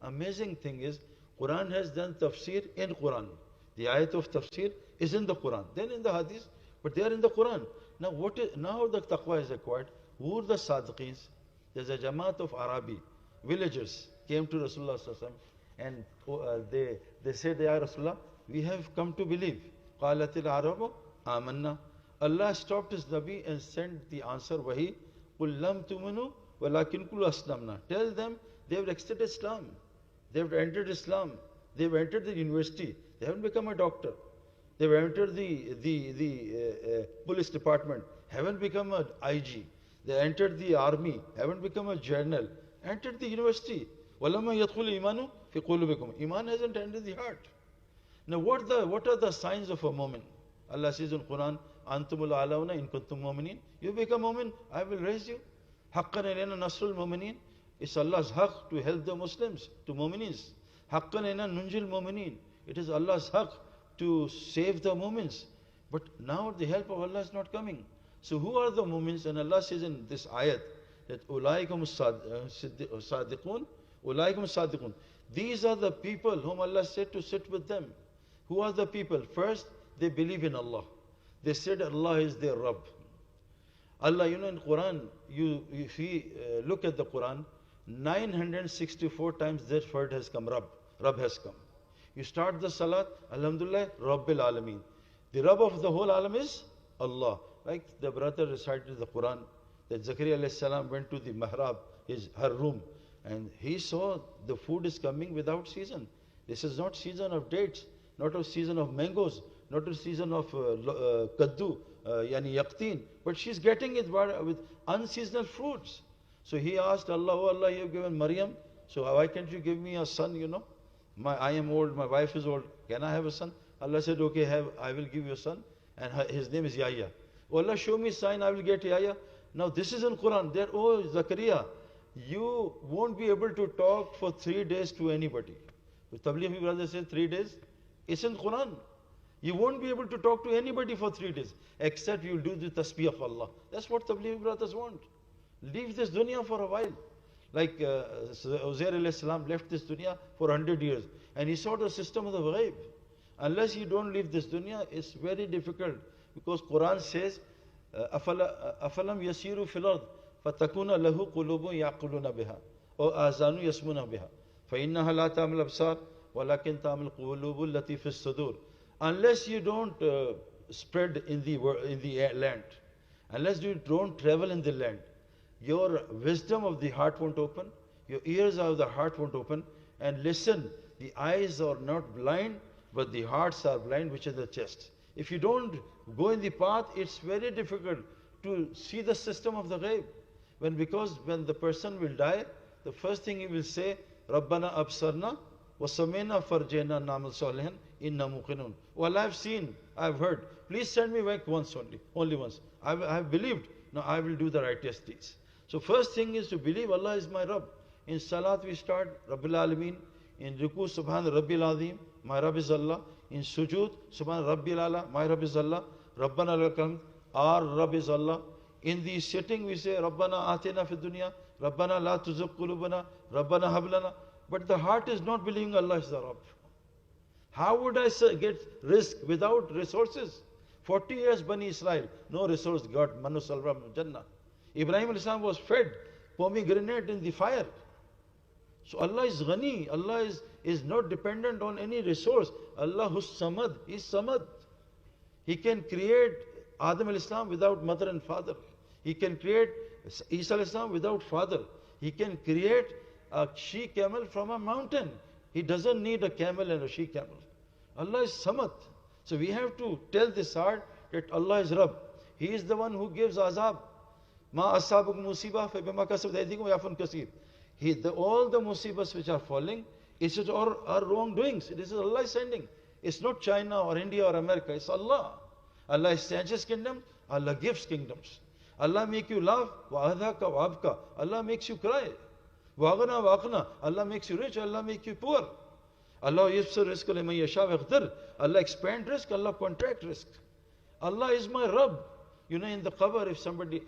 amazing thing is, Quran has done tafsir in Quran. The ayat of tafsir is in the Quran, then in the hadith, but they are in the Quran. Now now the taqwa is required. Who are the sadiqeens? There's a jamaat of Arabi villagers came to Rasulullah sallallahu alaihi wasallam, and they said, Ya Rasulullah, we have come to believe. Qalatil Arabu amanna. Allah stopped his Nabi and sent the answer, Wahi, Qul lam tuminu walakin kul aslamna. Tell them they have accepted Islam. They have entered Islam. They have entered the university. They haven't become a doctor. They have entered the police department. Haven't become an IG. They entered the army. Haven't become a general. Entered the university. Walamma yadkhulu imanu fi qulubikum. Iman hasn't entered the heart. Now what are the signs of a mu'min? Allah says in Quran, Antumul alawna in kuntum mu'minin. You become mu'min, I will raise you. Haqqan ilayna nasrul mu'minin. It's Allah's haqq to help the Muslims, to mu'minins. Haqqan ilayna nunjil mu'minin. It is Allah's haqq to save the mu'mins. But now the help of Allah is not coming. So who are the mu'mins? And Allah says in this ayat that ulaikum sadiqun, ulaikum sadiqun. These are the people whom Allah said to sit with them. Who are the people? First, they believe in Allah. They said Allah is their Rabb. Allah, in Quran, if you look at the Quran, 964 times that word has come, Rabb. Rabb has come. You start the Salat, Alhamdulillah, Rabbil Alameen. The Rabb of the whole Alam is Allah. Like the brother recited the Quran, that Zakaria alayhi salam went to the Mihrab, her room, and he saw the food is coming without season. This is not season of dates, not a season of mangoes, not a season of kaddu, yani yaqteen, but she's getting it with unseasonal fruits. So he asked Allah, oh Allah, you have given Maryam, so why can't you give me a son, I am old, my wife is old, can I have a son? Allah said, okay, I will give you a son, and his name is Yahya. Oh Allah, show me sign, I will get Yahya. Now this is in Quran, there, oh Zakaria, you won't be able to talk for 3 days to anybody. The Tablighi brother said 3 days, it's in Quran. You won't be able to talk to anybody for 3 days, except you'll do the tasbih of Allah. That's what Tablighi brothers want. Leave this dunya for a while. Like Uzair alayhi salam left this dunya for 100 years, and he saw the system of the ghaib. Unless you don't leave this dunya, it's very difficult, because Quran says, أَفَلَمْ يَسِيرُوا فِي الْأَرْضِ فَتَكُونَ لَهُ قُلُوبٌ يَعْقِلُونَ بِهَا أَوْ آذَانٌ يَسْمَعُونَ بِهَا فَإِنَّهَا لَا تَعْمَى الْأَبْصَارُ وَلَكِنْ تَعْمَى الْقُلُوبُ الَّتِي فِي الصُّدُورِ. Unless you don't spread in the land, unless you don't travel in the land, your wisdom of the heart won't open, your ears of the heart won't open. And listen, the eyes are not blind, but the hearts are blind, which is the chest. If you don't go in the path, it's very difficult to see the system of the ghaib. Because when the person will die, the first thing he will say, Rabbana absarna wa samena farjena namal salihan inna muqinun. Well, I've seen, I've heard. Please send me back once only once. I have believed. Now I will do the righteous deeds. So first thing is to believe Allah is my Rabb. In Salat we start Rabbil Alameen. In Ruku, Subhan Rabbil Azim, my Rabb is Allah. In Sujood, Subhan Rabbil Ala, my Rabb is Allah. Rabbana lakam, our Rabb is Allah. In the sitting we say Rabbana atina fi dunya, Rabbana la tuzigh qulubana, Rabbana hablana. But the heart is not believing Allah is the Rabb. How would I get risk without resources? 40 years Bani Israel, no resource, got Manu Salva Jannah. Ibrahim al-Islam was fed pomegranate in the fire. So Allah is Ghani. Allah is not dependent on any resource. Allah who's Samad, is Samad. He can create Adam al-Islam without mother and father. He can create Isa al-Islam without father. He can create a she camel from a mountain. He doesn't need a camel and a she camel. Allah is Samad. So we have to tell this heart that Allah is Rabb. He is the one who gives azab. Ma asabukum musibah fa bima kasabat aydikum yafun kaseer. All the musibahs which are falling, it's our wrongdoings. This is Allah sending. It's not China or India or America. It's Allah. Allah establishes kingdom. Allah gives kingdoms. Allah make you laugh. Wa adhaka wa abka. Allah makes you cry. Wa aghna wa aqna. Allah makes you rich. Allah makes you poor. Allah yusir rizqa liman yasha wa yaqdir. Allah expand risk. Allah contract risk. Allah is my Rabb. In the qabr,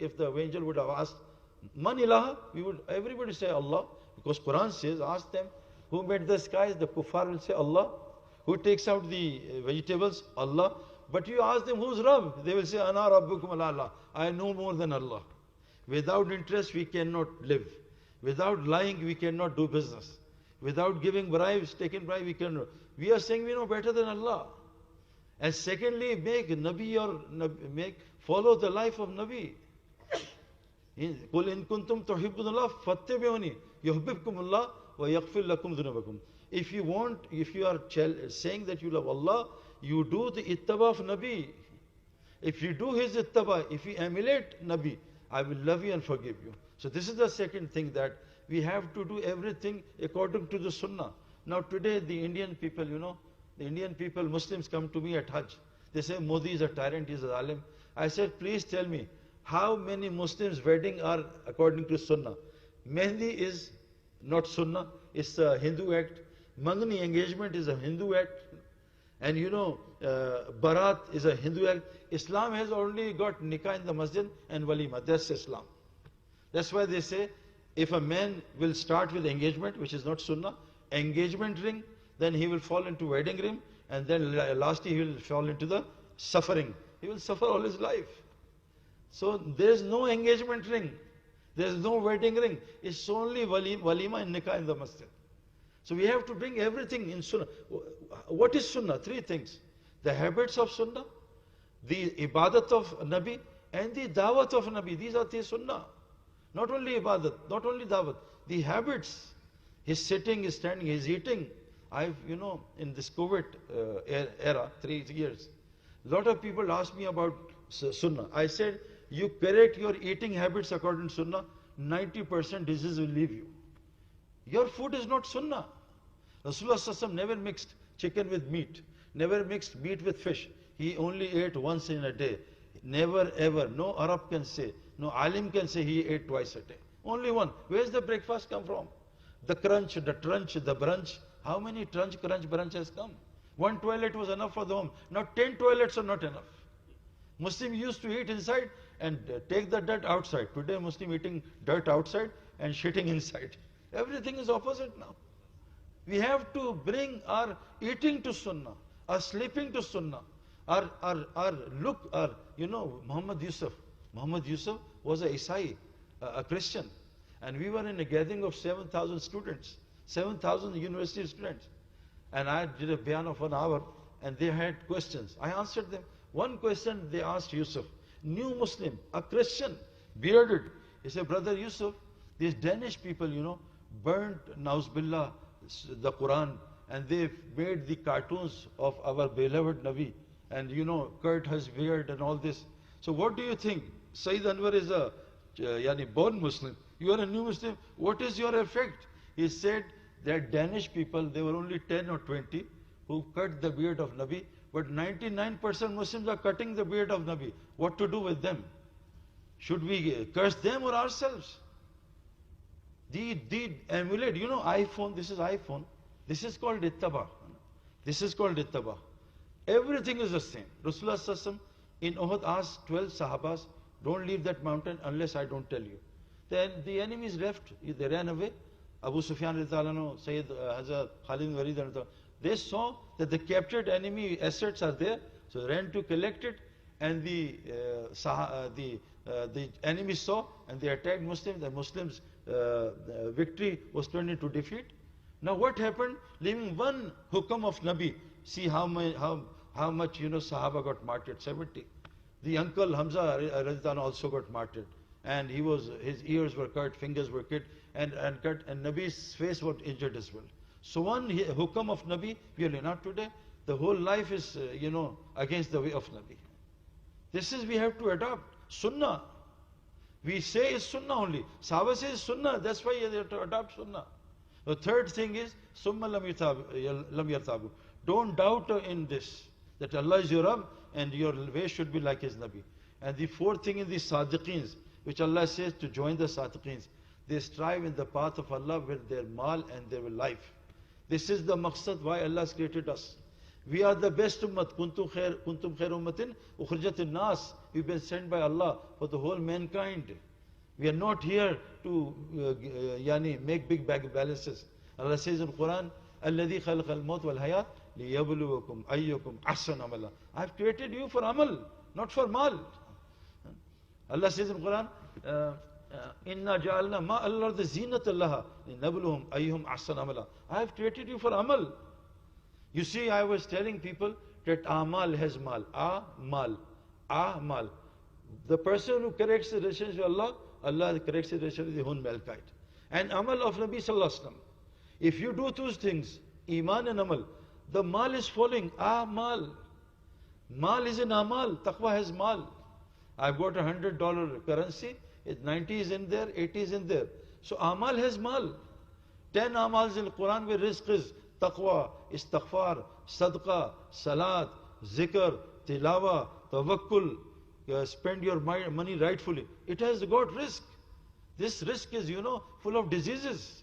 if the angel would have asked, Man ilaha, everybody say Allah, because Quran says, ask them, Who made the skies? The kuffar will say Allah. Who takes out the vegetables? Allah. But you ask them, who's Rabb? They will say, Ana Rabbukum Allah. I know more than Allah. Without interest, we cannot live. Without lying, we cannot do business. Without giving bribes, taking bribes, we cannot. We are saying we know better than Allah. And secondly, make Nabi follow the life of Nabi. قُلْ إِن كُنْتُمْ تُحِبُّونَ اللَّهَ فَاتَّبِعُونِي يُحْبِبْكُمُ اللَّهُ وَيَغْفِرْ لَكُمْ ذُنُوبَكُمْ. If you are saying that you love Allah, you do the ittaba of Nabi. If you do his ittaba, if you emulate Nabi, I will love you and forgive you. So this is the second thing, that we have to do everything according to the Sunnah. Now today the Indian people, the Indian people, Muslims come to me at Hajj. They say Modi is a tyrant, he is a alim. I said, please tell me, how many Muslims' wedding are according to Sunnah? Mehndi is not Sunnah, it's a Hindu act. Mangni, engagement, is a Hindu act. And Barat is a Hindu act. Islam has only got nikah in the masjid and walima. That's Islam. That's why they say, if a man will start with engagement, which is not Sunnah, engagement ring, then he will fall into wedding ring, and then lastly he will fall into the suffering. He will suffer all his life. So there is no engagement ring. There is no wedding ring. It's only walima and nikah in the masjid. So we have to bring everything in Sunnah. What is Sunnah? Three things. The habits of Sunnah, the ibadat of Nabi, and the dawat of Nabi. These are the Sunnah. Not only ibadat, not only dawat, the habits. His sitting, his standing, his eating. In this COVID era, 3 years, a lot of people ask me about Sunnah. I said, you correct your eating habits according to Sunnah, 90% disease will leave you. Your food is not Sunnah. Rasulullah ﷺ never mixed chicken with meat, never mixed meat with fish. He only ate once in a day. Never ever. No Arab can say, no alim can say he ate twice a day. Only one. Where's the breakfast come from? The crunch, the trunch, the brunch. How many crunch, brunch has come? One toilet was enough for the home. Now 10 toilets are not enough. Muslim used to eat inside and take the dirt outside. Today Muslim eating dirt outside and shitting inside. Everything is opposite now. We have to bring our eating to Sunnah, our sleeping to Sunnah, our look, Muhammad Yusuf. Muhammad Yusuf was a Isai, a Christian. And we were in a gathering of 7,000 students, 7,000 university students. And I did a bayan of 1 hour, and they had questions. I answered them. One question they asked Yusuf, new Muslim, a Christian, bearded. He said, Brother Yusuf, these Danish people, burnt, Nauzbillah, the Quran, and they made the cartoons of our beloved Nabi. And Kurt has beard and all this. So what do you think? Saeed Anwar is a born Muslim. You are a new Muslim. What is your effect? He said that Danish people, they were only 10 or 20 who cut the beard of Nabi, but 99% Muslims are cutting the beard of Nabi. What to do with them? Should we curse them or ourselves? The emulate, iPhone, this is iPhone. This is called ittaba. This is called ittaba. Everything is the same. Rasulullah ﷺ in Uhud asked 12 Sahabas, don't leave that mountain unless I don't tell you. Then the enemies left, they ran away. Abu Sufyan, Sayyid Hazrat Khalid Walid, they saw that the captured enemy assets are there, so they ran to collect it, and the enemy saw, and they attacked Muslims. The Muslims' victory was turned into defeat. Now what happened? Leaving one hukam of Nabi, see how much Sahaba got martyred, 70. The uncle Hamza also got martyred, and his ears were cut, fingers were cut, and Nabi's face was injured as well. So one hukam of Nabi, really not today. The whole life is, against the way of Nabi. This is we have to adopt. Sunnah. We say it's Sunnah only. Sahaba says Sunnah, that's why you have to adopt Sunnah. The third thing is, Summa lam yartabu. Don't doubt in this, that Allah is your Rabb, and your way should be like His Nabi. And the fourth thing is the Sadiqeens, which Allah says to join the Sadiqeens. They strive in the path of Allah with their mal and their life. This is the maqsad why Allah has created us. We are the best ummat. Kuntum khair ummatin ukhrijat nas. We've been sent by Allah for the whole mankind. We are not here to make big balances. Allah says in Quran, الَّذِي خَلْقَ الْمَوْتِ وَالْحَيَاةِ لِيَبْلُوَكُمْ أَيُّكُمْ أَحْسَنُ عَمَلًا. I've created you for amal, not for mal. Allah says in Quran, إِنَّا جَعَلْنَا مَا الْأَرْضِ زِينَةً لَهَا لِنَبْلُوهُمْ أَيُّهُمْ أَحْسَنُ عَمَلًا. I have created you for amal. You see, I was telling people that amal has mal. Amal. The person who corrects the relationship with Allah, Allah corrects the relationship with his own mankind. And amal of Nabi Sallallahu Alaihi Wasallam. If you do those things, iman and amal, the mal is falling. Amal. Mal is in amal. Taqwa has mal. I've got $100 currency. 90 is in there, 80 is in there. So amal has mal. 10 amals in the Quran where rizq is taqwa, istighfar, sadqa, salat, zikr, tilawa, tawakkul. Spend your money rightfully. It has got risk. This risk is, full of diseases.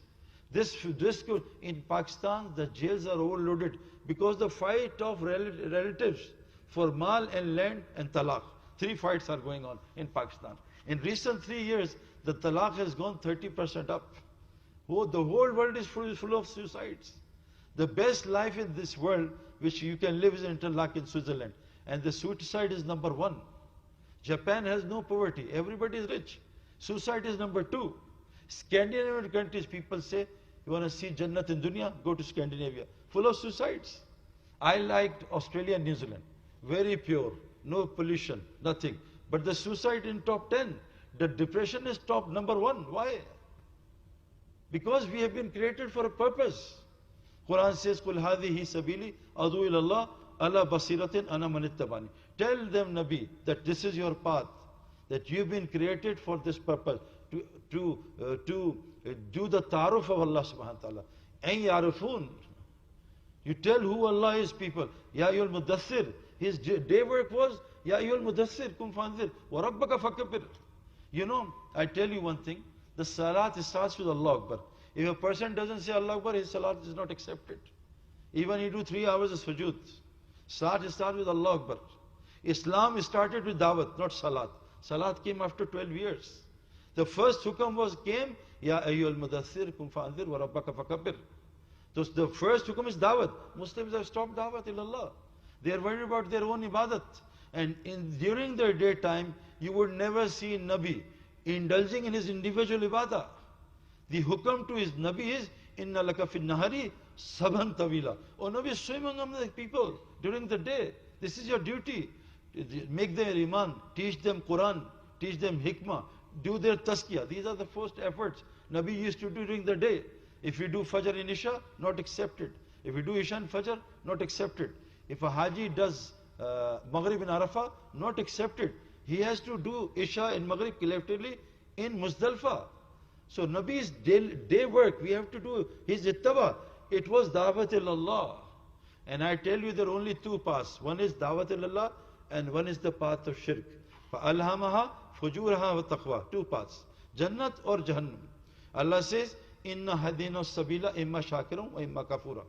This risk in Pakistan, the jails are overloaded because the fight of relatives for mal and land and talaq. 3 fights are going on in Pakistan. In recent 3 years, the talaq has gone 30% up. Oh, the whole world is full of suicides. The best life in this world, which you can live, is in talaq in Switzerland. And the suicide is number 1. Japan has no poverty. Everybody is rich. Suicide is number 2. Scandinavian countries, people say, you want to see Jannat in Dunya? Go to Scandinavia. Full of suicides. I liked Australia and New Zealand. Very pure. No pollution. Nothing. But the suicide in top 10. The depression is top number 1. Why? Because we have been created for a purpose. Quran says, قُلْ هَذِهِ سَبِيلِ أَدْعُو إِلَى اللَّهِ عَلَى بَصِيرَةٍ أَنَا مَنِ اتَّبَعَنِي. Tell them, Nabi, that this is your path, that you've been created for this purpose, to do the ta'aruf of Allah subhanahu wa ta'ala. أَن يَعْرِفُونَ. You tell who Allah is, people. Ya ayyuhal mudaththir. His day work was, Ya ayyuhal mudaththir, kum fanzir, wa rabbaka fakabbir. I tell you one thing, the salat starts with Allah Akbar. If a person doesn't say Allah Akbar, his salat is not accepted. Even he do 3 hours of sujood. Salat starts with Allah Akbar. Islam started with dawat, not salat. Salat came after 12 years. The first hukam came, Ya ayyuhal mudaththir, kum fanzir, wa rabbaka fakabbir. So the first hukam is dawat. Muslims have stopped dawat ilallah. They are worried about their own ibadat. And during their daytime, you would never see Nabi indulging in his individual ibadah. The hukam to his Nabi is, Inna laka fin nahari sabhan tawila. Oh Nabi, swim among the people during the day. This is your duty. Make them iman, teach them Quran, teach them hikmah, do their tazkiyah. These are the first efforts Nabi used to do during the day. If you do Fajr in Isha, not accepted. If you do Isha and Fajr, not accepted. If a Haji does Maghrib in Arafah, not accepted. He has to do Isha and Maghrib collectively in Muzdalfa. So Nabi's day work, we have to do his ittaba. It was Dawat ilallah. And I tell you, there are only 2 paths. One is Dawat ilallah and one is the path of shirk. فَأَلْهَمَهَا فُجُورَهَا وَتَقْوَى. 2 paths. Jannat or Jahannam. Allah says, Inna hadina sabila imma shakirum wa imma kafura.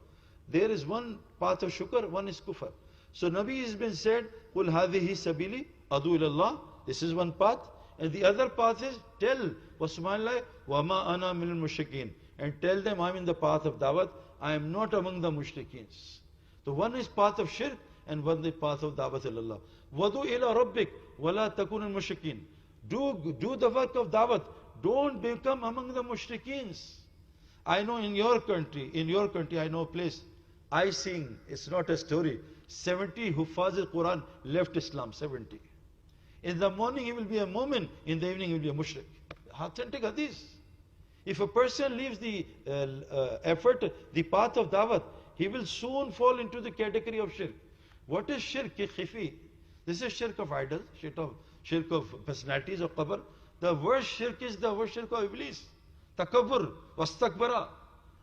There is one path of shukr, one is kufr. So Nabi has been said, Qul hadhihi sabili adu ilallah. This is one path. And the other path is, tell, Wasmanallah, wa ma ana minal mushrikeen. And tell them, I'm in the path of dawat. I am not among the mushrikeens. So one is path of shirk and one is path of dawat ilallah. Wadu ila rabbik wa la takun al mushrikeen. Do the work of dawat. Don't become among the mushrikeens. I know in your country, I know a place. I sing, it's not a story. 70 Hufaz al-Quran left Islam, 70. In the morning he will be a mu'min, in the evening he will be a mushrik. Authentic hadith. If a person leaves the effort, the path of dawat, he will soon fall into the category of shirk. What is shirk? Khifi. This is shirk of idols, shirk of personalities of qabr. The worst shirk is the worst shirk of Iblis. Takabbur, wastakbara.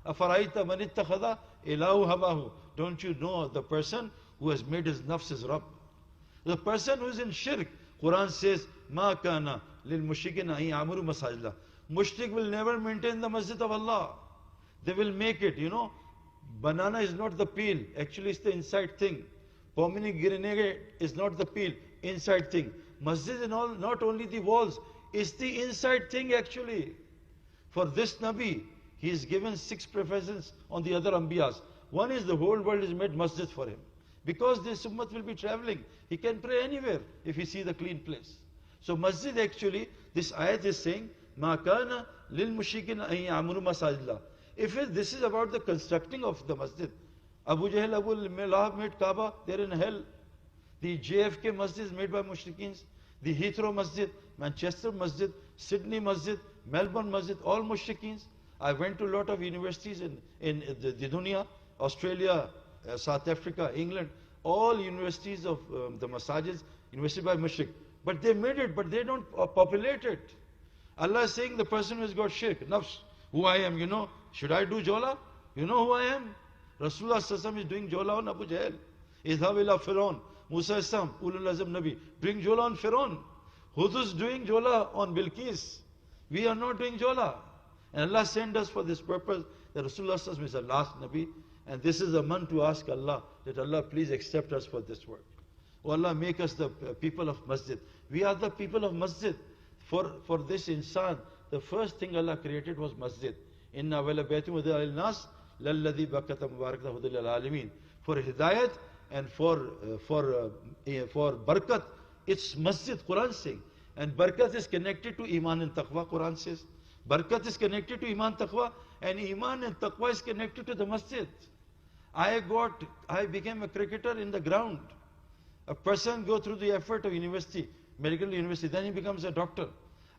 Afaraita man ittakhadha ilahu hawahu. Don't you know the person who has made his nafs his Rabb? The person who is in shirk, Quran says, Ma kana lil mushrikin an ya'muru masajidallah. Mushrik will never maintain the masjid of Allah. They will make it, Banana is not the peel, actually it's the inside thing. Pomegranate is not the peel, inside thing. Masjid is not only the walls, it's the inside thing actually. For this Nabi, he is given 6 preferences on the other Anbiyas. One is the whole world is made masjid for him. Because this ummah will be traveling, he can pray anywhere if he sees the clean place. So masjid actually, this ayat is saying, Ma kana lil mushrikin an ya'muru masajidillah. If this is about the constructing of the masjid, Abu Jahl, Abu Lahab made Kaaba, they're in hell. The JFK masjid is made by mushrikins. The Heathrow masjid, Manchester masjid, Sydney masjid, Melbourne masjid, all mushrikins. I went to a lot of universities in the dunya, Australia, South Africa, England, all universities of the masajids, university by mushrik. But they made it, but they don't populate it. Allah is saying the person who has got shirk, nafs, who I am, you know, should I do jola? You know who I am? Rasulullah Sallallahu is doing jola on Abu Jahl. Idhab ila Firaun, Musa Islam, Ulul Azam Nabi, doing jola on Firaun. Hudus doing jola on Bilqis. We are not doing jola. And Allah sent us for this purpose, that Rasulullah Sallallahu is the last Nabi. And this is a month to ask Allah, that Allah please accept us for this work. Oh Allah, make us the people of masjid. We are the people of masjid. For this insan, the first thing Allah created was masjid. Inna awwala baytin wudi'a lin-nas lalladhi bakkata mubarakan hudan lil-alamin. For hidayat and for barakat, it's masjid, Quran saying. And barakat is connected to iman and taqwa, Quran says. Barakat is connected to iman, taqwa, and iman and taqwa is connected to the masjid. I became a cricketer in the ground. A person go through the effort of university, medical university, then he becomes a doctor.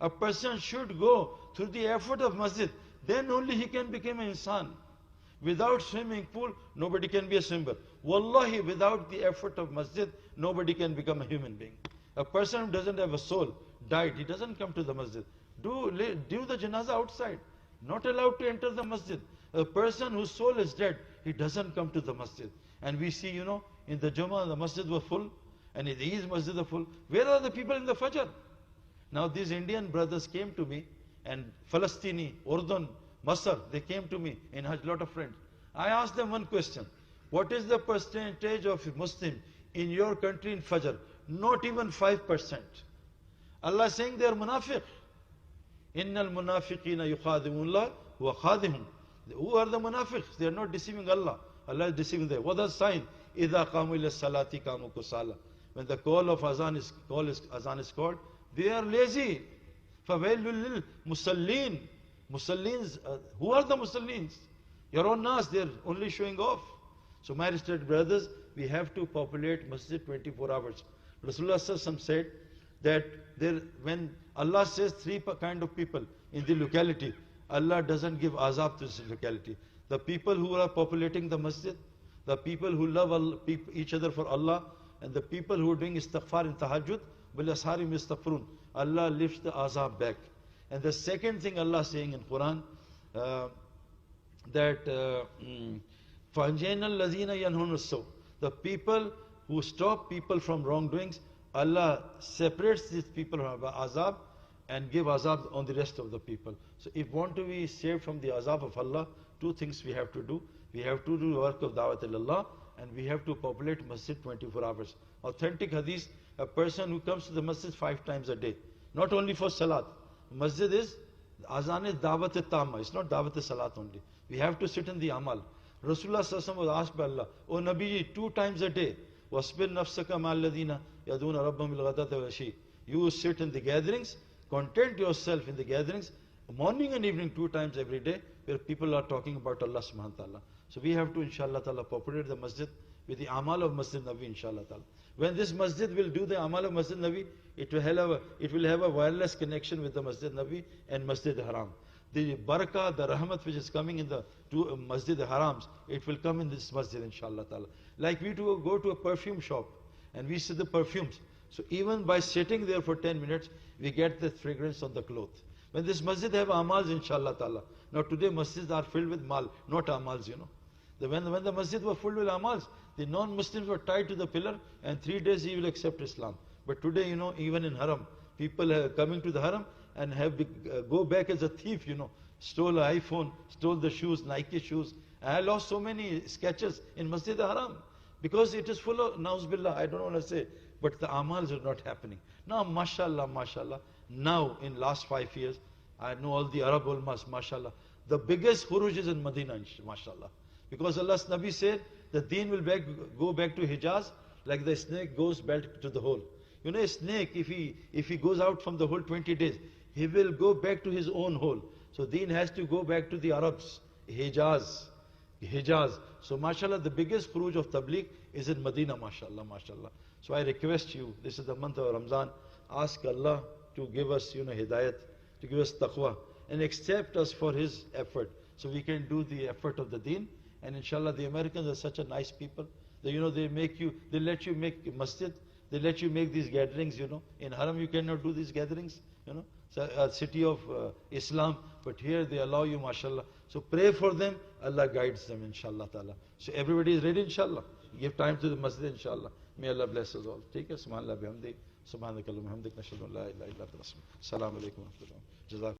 A person should go through the effort of masjid, then only he can become an insan. Without swimming pool, nobody can be a swimmer. Wallahi, without the effort of masjid, nobody can become a human being. A person who doesn't have a soul, died, he doesn't come to the masjid. Do the janazah outside. Not allowed to enter the masjid. A person whose soul is dead, he doesn't come to the masjid. And we see, you know, in the Jummah, the masjid were full, and in the Eid masjid are full. Where are the people in the Fajr? Now these Indian brothers came to me, and Palestini, Urdun, Masr, they came to me in Hajj, lot of friends. I asked them one question. What is the percentage of Muslim in your country in Fajr? Not even 5%. Allah is saying they are munafiq. Innal munafiqina yukhadi'unillah wa khadihum. Who are the munafiqs? They are not deceiving Allah. Allah is deceiving them. What is the sign? Idha qamu ila salati qamu kusala. When the call of azan is called, they are lazy. Fawailul lil musallin. Musallins, who are the musallins? Your own nas, they are only showing off. So my respected brothers, we have to populate masjid 24 hours. Rasulullah said that when Allah says 3 kind of people in the locality, Allah doesn't give azab to this locality. The people who are populating the masjid, the people who love each other for Allah, and the people who are doing istighfar in tahajjud, bil asharim istaghfirun, Allah lifts the azab back. And the second thing Allah is saying in Quran, that فَأَنْجَيْنَا الَّذِينَ يَنْهُونَ السَّوْءَ, the people who stop people from wrongdoings, Allah separates these people from azab and give azab on the rest of the people. So if we want to be saved from the azab of Allah, 2 things we have to do. We have to do the work of da'wat Allah, and we have to populate masjid 24 hours. Authentic hadith, a person who comes to the masjid 5 times a day, not only for salat. Masjid is, azan is da'wat tamma, it's not da'wat salat only. We have to sit in the amal. Rasulullah Sallallahu was asked by Allah, O Nabi, 2 times a day, وَاسْبِرْ نَفْسَكَ مَعَ الَّذِينَ يَدُونَ رَبَّهُمْ بِالْغَدَاةِ وَالْعَشِيِّ. You sit in the gatherings, content yourself in the gatherings, morning and evening 2 times every day, where people are talking about Allah subhanahu wa ta'ala. So we have to, inshallah ta'ala, populate the masjid with the amal of Masjid Nabi, inshallah ta'ala. When this masjid will do the amal of Masjid Nabi, it will have a wireless connection with the Masjid Nabi and Masjid Haram. The barakah, the rahmat which is coming in the 2 Masjid Harams, it will come in this masjid, inshallah ta'ala. Like we go to a perfume shop and we see the perfumes. So even by sitting there for 10 minutes, we get the fragrance on the cloth. When this masjid have amals, inshallah ta'ala. Now today masjids are filled with mal, not amals, you know. When the masjid were filled with amals, the non-Muslims were tied to the pillar, and 3 days he will accept Islam. But today, you know, even in haram, people are coming to the haram and go back as a thief, you know. Stole an iPhone, stole the shoes, Nike shoes. And I lost so many sketches in Masjid Haram because it is full of, nauz billah, I don't want to say, but the amals are not happening. Now, mashallah, now in last 5 years, I know all the Arab ulmas, mashallah, The biggest khuruj is in Medina, mashallah. Because Allah's Nabi said, the deen will go back to Hijaz like the snake goes back to the hole. You know, a snake, if he goes out from the hole 20 days, he will go back to his own hole. So deen has to go back to the Arabs, Hijaz. So mashallah, the biggest khuruj of tabligh is in Medina, mashallah, mashallah. So I request you, this is the month of Ramzan, ask Allah to give us, hidayat, to give us taqwa, and accept us for His effort, so we can do the effort of the deen. And inshallah, the Americans are such a nice people. They let you make masjid, they let you make these gatherings, In Haram you cannot do these gatherings, It's a city of Islam, but here they allow you, mashallah. So pray for them, Allah guides them, inshallah ta'ala. So everybody is ready, inshallah. Give time to the masjid, inshallah. May Allah bless us all. Take care. Subhanallah bihamdi. Subhanakallahumma hamdik. Nashhadu an la ilaha illa anta. Assalamu alaikum wa rahmatullah.